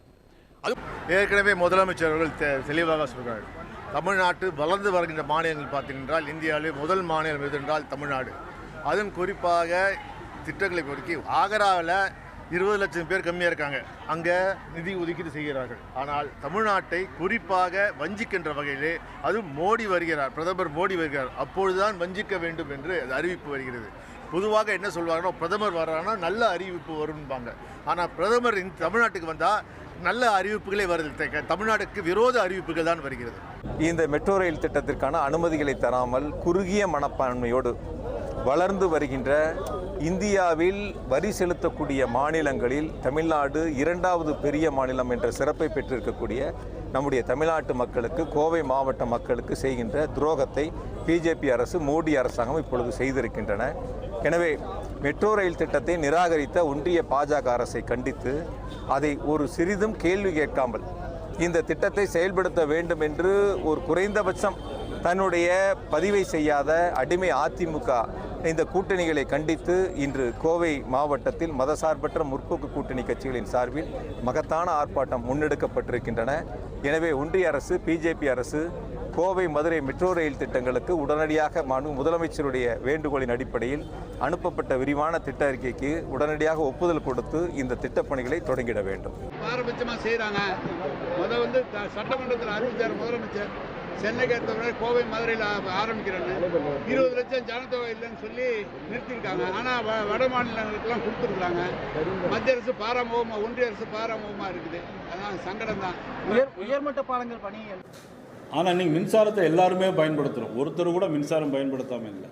[SPEAKER 20] அது
[SPEAKER 21] ஏற்கனவே முதலமைச்சர்கள் தெளிவாக சொல்கிறார்கள். தமிழ்நாட்டு வளர்ந்து வருகின்ற மாநிலங்கள் பார்த்தீங்கன்றால் இந்தியாவிலே முதல் மாநிலம் எது என்றால் தமிழ்நாடு. அதுவும் குறிப்பாக திட்டங்களை பொறுக்கி ஆக்ராவில் 20 லட்சம் பேர் கம்மியாக இருக்காங்க. அங்கே நிதி ஒதுக்கீடு செய்கிறார்கள். ஆனால் தமிழ்நாட்டை குறிப்பாக வஞ்சிக்கின்ற வகையிலே அதுவும் மோடி வருகிறார், பிரதமர் மோடி வருகிறார். அப்பொழுதுதான் வஞ்சிக்க வேண்டும் என்று அறிவிப்பு வருகிறது. பொதுவாக என்ன சொல்வாங்கன்னா, பிரதமர் வர்றாங்கன்னா நல்ல அறிவிப்பு வரும்பாங்க. ஆனால் பிரதமர் தமிழ்நாட்டுக்கு வந்தால் நல்ல அறிவிப்புகளே வருது, தமிழ்நாட்டுக்கு விரோத அறிவிப்புகள் தான் வருகிறது.
[SPEAKER 22] இந்த மெட்ரோ ரயில் திட்டத்திற்கான அனுமதிகளை தராமல் குறுகிய மனப்பான்மையோடு வளர்ந்து வருகின்ற இந்தியாவில் வரி செலுத்தக்கூடிய மாநிலங்களில் தமிழ்நாடு 2வது பெரிய மாநிலம் என்ற சிறப்பை பெற்றிருக்கக்கூடிய நம்முடைய தமிழ்நாட்டு மக்களுக்கு, கோவை மாவட்ட மக்களுக்கு செய்கின்ற துரோகத்தை பிஜேபி அரசு, மோடி அரசாங்கம் இப்பொழுது செய்திருக்கின்றன. எனவே மெட்ரோ ரயில் திட்டத்தை நிராகரித்த ஒன்றிய பாஜக அரசை கண்டித்து அதை ஒரு சிறிதும் கேள்வி கேட்காமல் இந்த திட்டத்தை செயல்படுத்த வேண்டும் என்று ஒரு குறைந்தபட்சம் தன்னுடைய பதிவை செய்யாத அடிமை அதிமுக இந்த கூட்டணிகளை கண்டித்து இன்று கோவை மாவட்டத்தில் மதசார்பற்ற முற்போக்கு கூட்டணி கட்சிகளின் சார்பில் மகத்தான ஆர்ப்பாட்டம் முன்னெடுக்கப்பட்டிருக்கின்றன. எனவே ஒன்றிய அரசு, பிஜேபி அரசு கோவை மதுரை மெட்ரோ ரயில் திட்டங்களுக்கு உடனடியாக முதலமைச்சருடைய வேண்டுகோளின் அடிப்படையில் அனுப்பப்பட்ட விரிவான திட்ட அறிக்கைக்கு உடனடியாக ஒப்புதல் கொடுத்து இந்த திட்டப்பணிகளை தொடங்கிட வேண்டும்.
[SPEAKER 23] பாரபட்சமாக செய்கிறாங்க. வந்து சட்டமன்றத்தில் அறிவித்தார் முதலமைச்சர், சென்னைக்கு அடுத்த கோவை மதுரையில் ஆரம்பிக்கிறேன்னு 20 லட்சம் ஜனத்தொகை இல்லைன்னு சொல்லி நிறுத்தியிருக்காங்க. ஆனால் வட மாநிலங்களுக்கெல்லாம் கொடுத்துருக்குறாங்க. மத்திய அரசு பாராமுகமாக, ஒன்றிய அரசு பாராமுகமாக இருக்குது. அதான் சங்கடம் தான்.
[SPEAKER 24] உயர்மட்ட பாலங்கள் பணி.
[SPEAKER 25] ஆனால் இன்னைக்கு மின்சாரத்தை எல்லாருமே பயன்படுத்துகிறோம். ஒருத்தர் கூட மின்சாரம் பயன்படுத்தாமல் இல்லை.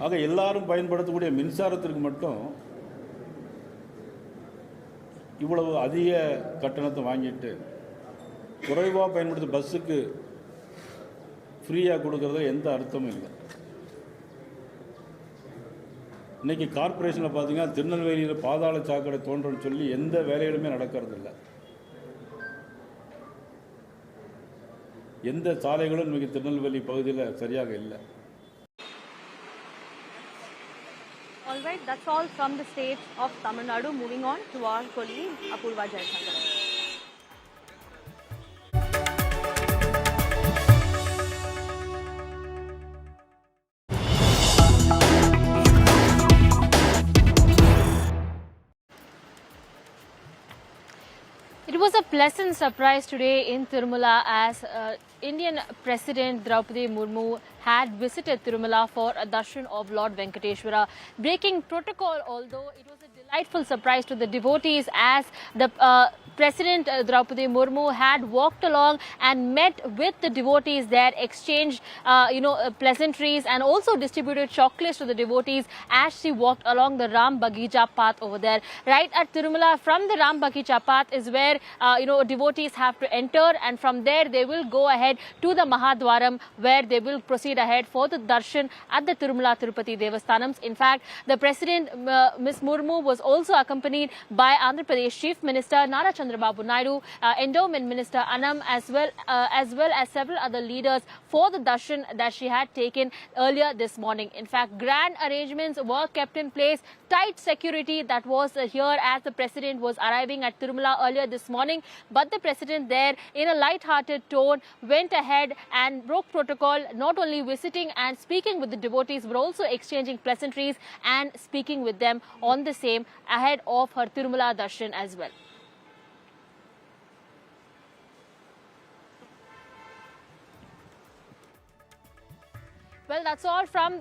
[SPEAKER 25] ஆக எல்லாரும் பயன்படுத்தக்கூடிய மின்சாரத்திற்கு மட்டும் இவ்வளவு அதிக கட்டணத்தை வாங்கிட்டு குறைவாக பயன்படுத்த பஸ்ஸுக்கு ஃப்ரீயாக கொடுக்கறத எந்த அர்த்தமும் இல்லை. இன்றைக்கி கார்பரேஷனில் பார்த்தீங்கன்னா திருநெல்வேலியில் பாதாள சாக்கடை தோன்றன்னு சொல்லி எந்த வேலைகளுமே நடக்கிறதில்ல. எந்த சாலைகளும் இன்றைக்கி திருநெல்வேலி பகுதியில் சரியாக இல்லை.
[SPEAKER 3] All right, that's all from the state of Tamil Nadu. Moving on to our colleague Apurva Jayashankar.
[SPEAKER 26] It was a pleasant surprise today in Tirumala as Indian President Droupadi Murmu had visited Tirumala for a darshan of Lord Venkateshwara, breaking protocol, although it was a delightful surprise to the devotees as the President Droupadi Murmu had walked along and met with the devotees there, exchanged pleasantries and also distributed chocolates to the devotees as she walked along the Ram Bagija path over there. Right at Tirumala, from the Ram Bagija path is where devotees have to enter, and from there they will go ahead to the Mahadwaram where they will proceed proceed ahead for the darshan at the Tirumala Tirupati Devasthanams. In fact, the President, Ms. Murmu, was also accompanied by Andhra Pradesh Chief Minister Nara Chandrababu Naidu, Endowment Minister Anam, as well as several other leaders for the darshan that she had taken earlier this morning. In fact, grand arrangements were kept in place, tight security that was here as the President was arriving at Tirumala earlier this morning. But the President there, in a light-hearted tone, went ahead and broke protocol, not only visiting and speaking with the devotees, but also exchanging pleasantries and speaking with them on the same ahead of her Tirumala darshan as well. Well, that's all from...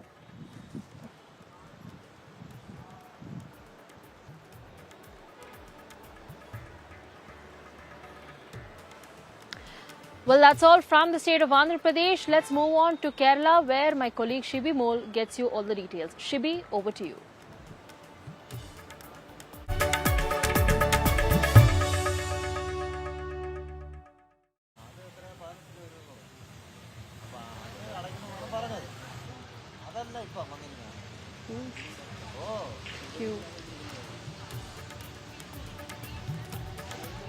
[SPEAKER 26] Well, that's all from the state of Andhra Pradesh. Let's move on to Kerala, where my colleague Shibi Mole gets you all the details. Shibi, over to you.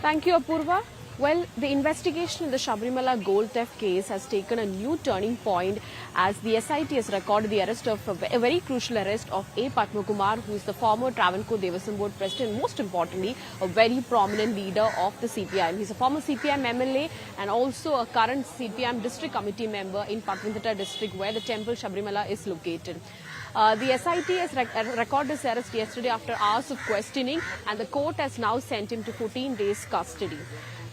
[SPEAKER 2] Thank you, Apurva. Well, the investigation in the Sabarimala gold theft case has taken a new turning point as the SIT has recorded the arrest of a very crucial arrest of A. Padmakumar, who is the former Travancore Devaswom Board president, most importantly, a very prominent leader of the CPIM. He's a former CPIM MLA and also a current CPIM district committee member in Pathanamthitta district, where the temple Sabarimala is located. The SIT has recorded his arrest yesterday after hours of questioning, and the court has now sent him to 14 days custody.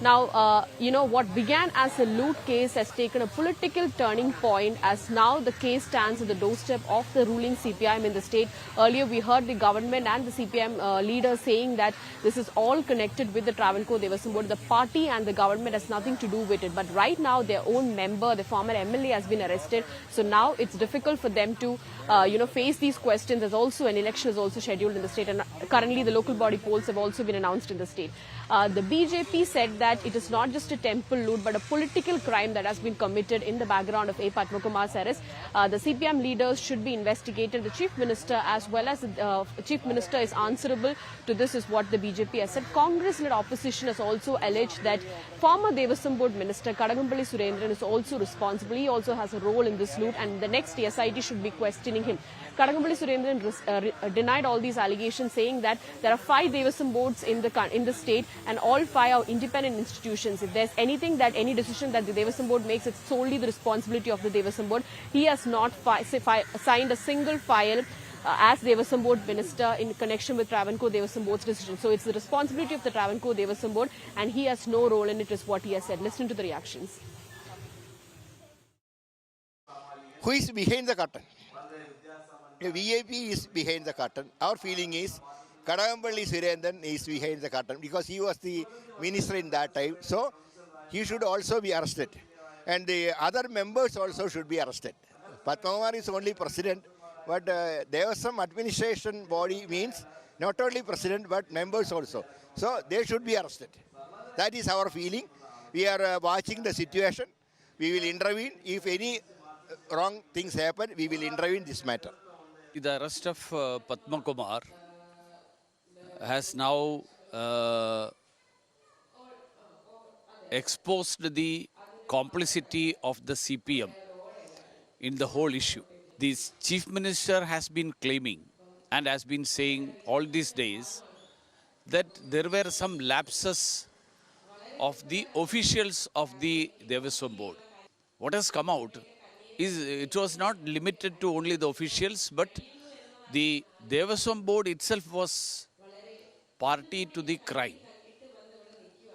[SPEAKER 2] Now, what began as a loot case has taken a political turning point, as now the case stands at the doorstep of the ruling CPIM in the state. Earlier, we heard the government and the CPIM leaders saying that this is all connected with the Travancore Devaswom Board. The party and the government has nothing to do with it. But right now, their own member, the former MLA, has been arrested. So now it's difficult for them to, face these questions. There's also an election is also scheduled in the state, and currently the local body polls have also been announced in the state. The BJP said that it is not just a temple loot, but a political crime that has been committed in the background of A. Padmakumar's arrest. The CPM leaders should be investigated. The Chief Minister, as well as the Chief Minister, is answerable to this, is what the BJP has said. Congress-led opposition has also alleged that former Devaswom Board Minister Kadagampalli Surendran is also responsible. He also has a role in this loot, and the next SIT should be questioning him. Kadagampalli Surendran denied all these allegations, saying that there are 5 Devaswom boards in the state, and all 5 are independent institutions. If there's anything that any decision that the Devaswom Board makes, it's solely the responsibility of the Devaswom Board. He has not signed a single file as Devaswom Board Minister in connection with Travancore Devaswom Board's decision. So it's the responsibility of the Travancore Devaswom Board, and he has no role in it, is what he has said. Listen to the reactions.
[SPEAKER 5] Who is behind the curtain? The VIP is behind the curtain. Our feeling is Kadagampalli Surendran is behind the curtain because he was the minister in that time. So he should also be arrested. And the other members also should be arrested. Padmakumar is only president, but there was some administration body means not only president but members also. So they should be arrested. That is our feeling. We are watching the situation. We will intervene. If any wrong things happen, we will intervene this matter.
[SPEAKER 6] The arrest of Padmakumar has now exposed the complicity of the CPM in the whole issue. The Chief Minister has been claiming and has been saying all these days that there were some lapses of the officials of the Devaswom Board. What has come out is it was not limited to only the officials, but the Devaswom Board itself was party to the crime.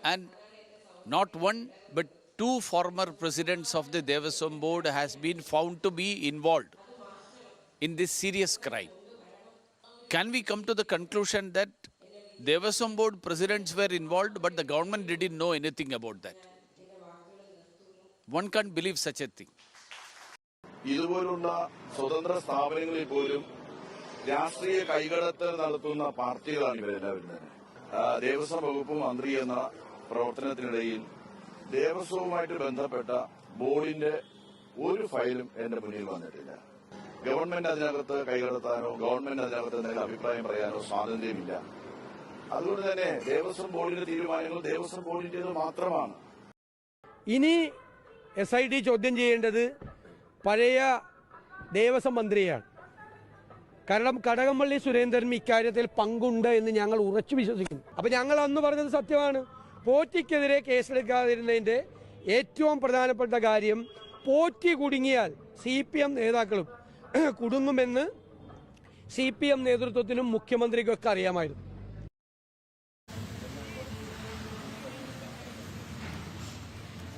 [SPEAKER 6] And not one, but 2 former presidents of the Devaswom Board has been found to be involved in this serious crime. Can we come to the conclusion that Devaswom Board presidents were involved, but the government didn't know anything about that? One can't believe such a thing.
[SPEAKER 8] ഇതുപോലുള്ള സ്വതന്ത്ര സ്ഥാപനങ്ങളിൽ പോലും രാഷ്ട്രീയ കൈകടത്തൽ നടത്തുന്ന പാർട്ടികളാണ് ഇവരെല്ലാവരും തന്നെ. ദേവസ്വം വകുപ്പ് മന്ത്രി എന്ന പ്രവർത്തനത്തിനിടയിൽ ദേവസ്വവുമായിട്ട് ബന്ധപ്പെട്ട ബോർഡിന്റെ ഒരു ഫയലും എന്റെ മുന്നിൽ വന്നിട്ടില്ല. ഗവൺമെന്റ് അതിനകത്ത് കൈകടത്താനോ ഗവൺമെന്റ് അതിനകത്ത് എന്തെങ്കിലും അഭിപ്രായം പറയാനോ സ്വാതന്ത്ര്യമില്ല. അതുകൊണ്ട് തന്നെ ദേവസ്വം ബോർഡിന്റെ തീരുമാനങ്ങൾ ദേവസ്വം ബോർഡിന്റേത് മാത്രമാണ്.
[SPEAKER 9] ഇനി SIT ചോദ്യം ചെയ്യേണ്ടത് പഴയ ദേവസ്വം മന്ത്രിയാണ്. കാരണം കടകംപള്ളി സുരേന്ദ്രൻ ഇക്കാര്യത്തിൽ പങ്കുണ്ട് എന്ന് ഞങ്ങൾ ഉറച്ചു വിശ്വസിക്കുന്നു. അപ്പം ഞങ്ങൾ അന്ന് പറഞ്ഞത് സത്യമാണ്. പോറ്റിക്കെതിരെ കേസെടുക്കാതിരുന്നതിൻ്റെ ഏറ്റവും പ്രധാനപ്പെട്ട കാര്യം പോറ്റി കുടുങ്ങിയാൽ CPM നേതാക്കളും കുടുങ്ങുമെന്ന് CPM നേതൃത്വത്തിനും മുഖ്യമന്ത്രിക്കൊക്കെ അറിയാമായിരുന്നു.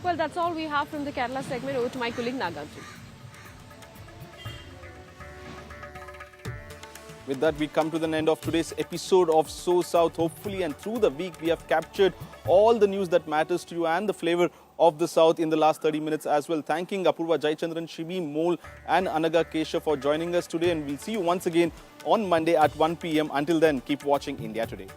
[SPEAKER 2] Well, that's all we have from the Kerala segment. Over to my colleague Nagarjun.
[SPEAKER 1] With that, we come to the end of today's episode of So South. Hopefully, and through the week, we have captured all the news that matters to you and the flavor of the South in the last 30 minutes as well. Thanking Apurva Jayachandran, Shibi Mole and Anaga Kesha for joining us today. And we'll see you once again on Monday at 1 p.m. Until then, keep watching India Today.